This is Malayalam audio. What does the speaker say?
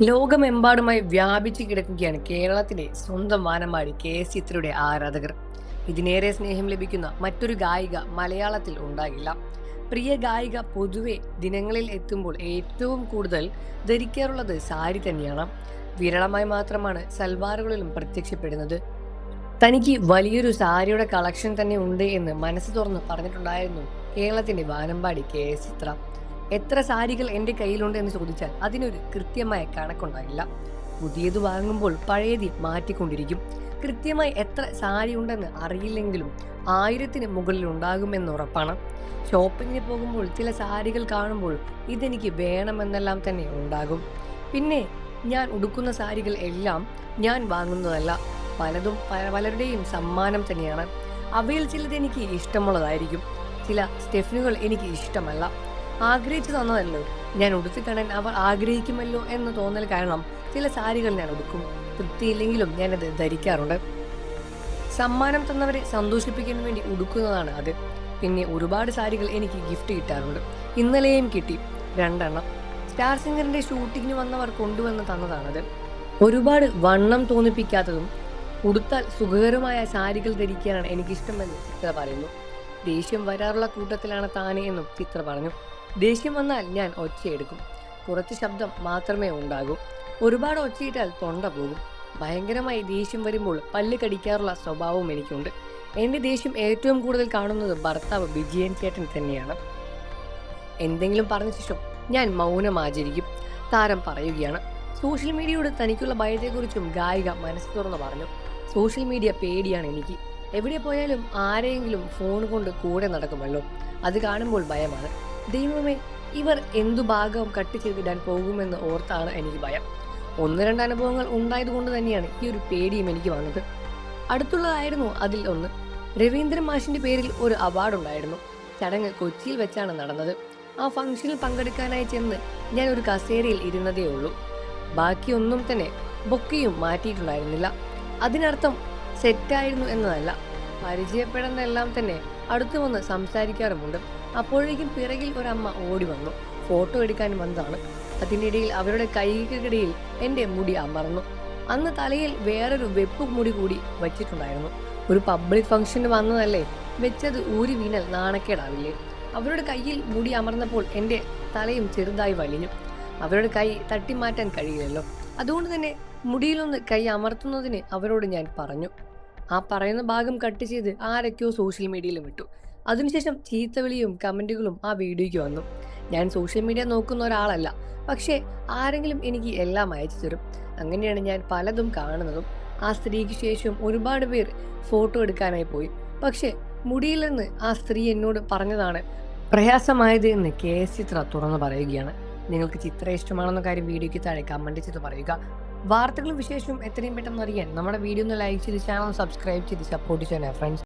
ലോകമെമ്പാടുമായി വ്യാപിച്ചു കിടക്കുകയാണ് കേരളത്തിലെ സ്വന്തം വാനമ്പാടി കെ.എസ്. ചിത്രയുടെ ആരാധകർ. ഇതിനേറെ സ്നേഹം ലഭിക്കുന്ന മറ്റൊരു ഗായിക മലയാളത്തിൽ ഉണ്ടാകില്ല. പ്രിയ ഗായിക പൊതുവെ ദിനങ്ങളിൽ എത്തുമ്പോൾ ഏറ്റവും കൂടുതൽ ധരിക്കാറുള്ളത് സാരി തന്നെയാണ്. വിരളമായി മാത്രമാണ് സൽവാറുകളിലും പ്രത്യക്ഷപ്പെടുന്നത്. തനിക്ക് വലിയൊരു സാരിയുടെ കളക്ഷൻ തന്നെ ഉണ്ട് എന്ന് മനസ്സ് തുറന്ന് പറഞ്ഞിട്ടുണ്ടായിരുന്നു കേരളത്തിന്റെ വാനമ്പാടി കെ.എസ്. ചിത്ര. എത്ര സാരികൾ എൻ്റെ കയ്യിലുണ്ട് എന്ന് ചോദിച്ചാൽ അതിനൊരു കൃത്യമായ കണക്കുണ്ടാകില്ല. പുതിയത് വാങ്ങുമ്പോൾ പഴയത് മാറ്റിക്കൊണ്ടിരിക്കും. കൃത്യമായി എത്ര സാരി ഉണ്ടെന്ന് അറിയില്ലെങ്കിലും 1000-ന് മുകളിൽ ഉണ്ടാകുമെന്ന് ഉറപ്പാണ്. ഷോപ്പിങ്ങിന് പോകുമ്പോൾ ചില സാരികൾ കാണുമ്പോൾ ഇതെനിക്ക് വേണമെന്നെല്ലാം തന്നെ ഉണ്ടാകും. പിന്നെ ഞാൻ ഉടുക്കുന്ന സാരികൾ എല്ലാം ഞാൻ വാങ്ങുന്നതല്ല, പലതും പലരുടെയും സമ്മാനം തന്നെയാണ്. അവയിൽ ചിലത് എനിക്ക് ഇഷ്ടമുള്ളതായിരിക്കും, ചില സ്റ്റെഫിനുകൾ എനിക്ക് ഇഷ്ടമല്ല. ആഗ്രഹിച്ചു തന്നതല്ലോ, ഞാൻ ഉടുത്തു കാണാൻ അവർ ആഗ്രഹിക്കുമല്ലോ എന്ന തോന്നൽ കാരണം ചില സാരികൾ ഞാൻ ഉടുക്കും. തൃപ്തിയില്ലെങ്കിലും ഞാനത് ധരിക്കാറുണ്ട്. സമ്മാനം തന്നവരെ സന്തോഷിപ്പിക്കാൻ വേണ്ടി ഉടുക്കുന്നതാണ് അത്. പിന്നെ ഒരുപാട് സാരികൾ എനിക്ക് ഗിഫ്റ്റ് കിട്ടാറുണ്ട്. ഇന്നലെയും കിട്ടി 2 എണ്ണം. സ്റ്റാർ സിംഗറിന്റെ ഷൂട്ടിങ്ങിന് വന്നവർ കൊണ്ടുവന്ന് തന്നതാണത്. ഒരുപാട് വണ്ണം തോന്നിപ്പിക്കാത്തതും ഉടുത്താൽ സുഖകരമായ സാരികൾ ധരിക്കാനാണ് എനിക്കിഷ്ടമെന്ന് ചിത്ര പറയുന്നു. ദേഷ്യം വരാറുള്ള കൂട്ടത്തിലാണ് താനെ എന്നും ചിത്ര പറഞ്ഞു. ദേഷ്യം വന്നാൽ ഞാൻ ഒച്ചയെടുക്കും. കുറച്ച് ശബ്ദം മാത്രമേ ഉണ്ടാകൂ. ഒരുപാട് ഒച്ചയിട്ടാൽ തൊണ്ട പോകും. ഭയങ്കരമായി ദേഷ്യം വരുമ്പോൾ പല്ല് കടിക്കാറുള്ള സ്വഭാവവും എനിക്കുണ്ട്. എൻ്റെ ദേഷ്യം ഏറ്റവും കൂടുതൽ കാണുന്നത് ഭർത്താവ് വിജയൻ ചേട്ടൻ തന്നെയാണ്. എന്തെങ്കിലും പറഞ്ഞ ശേഷം ഞാൻ മൗനം ആചരിക്കും. താരം പറയുകയാണ്. സോഷ്യൽ മീഡിയയോട് തനിക്കുള്ള ഭയത്തെക്കുറിച്ചും ഗായിക മനസ്സ് തുറന്ന് പറഞ്ഞു. സോഷ്യൽ മീഡിയ പേടിയാണ് എനിക്ക്. എവിടെ പോയാലും ആരെയെങ്കിലും ഫോൺ കൊണ്ട് കൂടെ നടക്കുമല്ലോ, അത് കാണുമ്പോൾ ഭയമാണ്. ദൈവമേ, ഇവർ എന്തു ഭാഗവും കട്ട് ചെയ്തിടാൻ പോകുമെന്ന് ഓർത്താണ് എനിക്ക് ഭയം. 1-2 അനുഭവങ്ങൾ ഉണ്ടായതുകൊണ്ട് തന്നെയാണ് ഈ ഒരു പേടിയും എനിക്ക് വന്നത്. അടുത്തുള്ളതായിരുന്നു അതിൽ ഒന്ന്. രവീന്ദ്രൻ മാഷിന്റെ പേരിൽ ഒരു അവാർഡ് ഉണ്ടായിരുന്നു. ചടങ്ങ് കൊച്ചിയിൽ വെച്ചാണ് നടന്നത്. ആ ഫംഗ്ഷനിൽ പങ്കെടുക്കാനായി ചെന്ന് ഞാൻ ഒരു കസേരയിൽ ഇരുന്നതേ ഉള്ളൂ. ബാക്കിയൊന്നും തന്നെ ബൊക്കെയും മാറ്റിയിട്ടുണ്ടായിരുന്നില്ല. അതിനർത്ഥം സെറ്റായിരുന്നു എന്നതല്ല. പരിചയപ്പെടുന്നതെല്ലാം തന്നെ അടുത്തു വന്ന് സംസാരിക്കാറുമുണ്ട്. അപ്പോഴേക്കും പിറകിൽ ഒരമ്മ ഓടി വന്നു. ഫോട്ടോ എടുക്കാൻ വന്നതാണ്. അതിൻ്റെ ഇടയിൽ അവരുടെ കൈകൾക്കിടയിൽ എൻ്റെ മുടി അമർന്നു. അന്ന് തലയിൽ വേറൊരു വെപ്പ് മുടി കൂടി വച്ചിട്ടുണ്ടായിരുന്നു. ഒരു പബ്ലിക് ഫംഗ്ഷന് വന്നതല്ലേ, വെച്ചത് ഊരി വീണൽ നാണക്കേടാവില്ലേ? അവരുടെ കയ്യിൽ മുടി അമർന്നപ്പോൾ എൻ്റെ തലയും ചെറുതായി വലിഞ്ഞു. അവരുടെ കൈ തട്ടിമാറ്റാൻ കഴിയില്ലല്ലോ. അതുകൊണ്ട് തന്നെ മുടിയിലൊന്ന് കൈ അമർത്തുന്നതിന് അവരോട് ഞാൻ പറഞ്ഞു. ആ പറയുന്ന ഭാഗം കട്ട് ചെയ്ത് ആരൊക്കെയോ സോഷ്യൽ മീഡിയയിലും ഇട്ടു. അതിനുശേഷം ചീത്തവിളിയും കമന്റുകളും ആ വീഡിയോയ്ക്ക് വന്നു. ഞാൻ സോഷ്യൽ മീഡിയ നോക്കുന്ന ഒരാളല്ല, പക്ഷേ ആരെങ്കിലും എനിക്ക് എല്ലാം അയച്ചു തരും. അങ്ങനെയാണ് ഞാൻ പലതും കാണുന്നതും. ആ സ്ത്രീക്ക് ശേഷം ഒരുപാട് പേർ ഫോട്ടോ എടുക്കാനായി പോയി. പക്ഷേ മുടിയിൽ നിന്ന് ആ സ്ത്രീ എന്നോട് പറഞ്ഞതാണ് പ്രയാസമായത് എന്ന് കെ.എസ്. ചിത്ര തുറന്നു പറയുകയാണ്. നിങ്ങൾക്ക് ചിത്ര ഇഷ്ടമാണെന്ന കാര്യം വീഡിയോയ്ക്ക് താഴെ കമന്റ് ചെയ്ത് പറയുക. വാർത്തകളും വിശേഷവും എത്രയും പെട്ടെന്ന് അറിയാൻ നമ്മുടെ വീഡിയോ ഒന്ന് ലൈക്ക് ചെയ്ത് ചാനൽ സബ്സ്ക്രൈബ് ചെയ്ത് സപ്പോർട്ട് ചെയ്യാൻ ഫ്രണ്ട്സ്.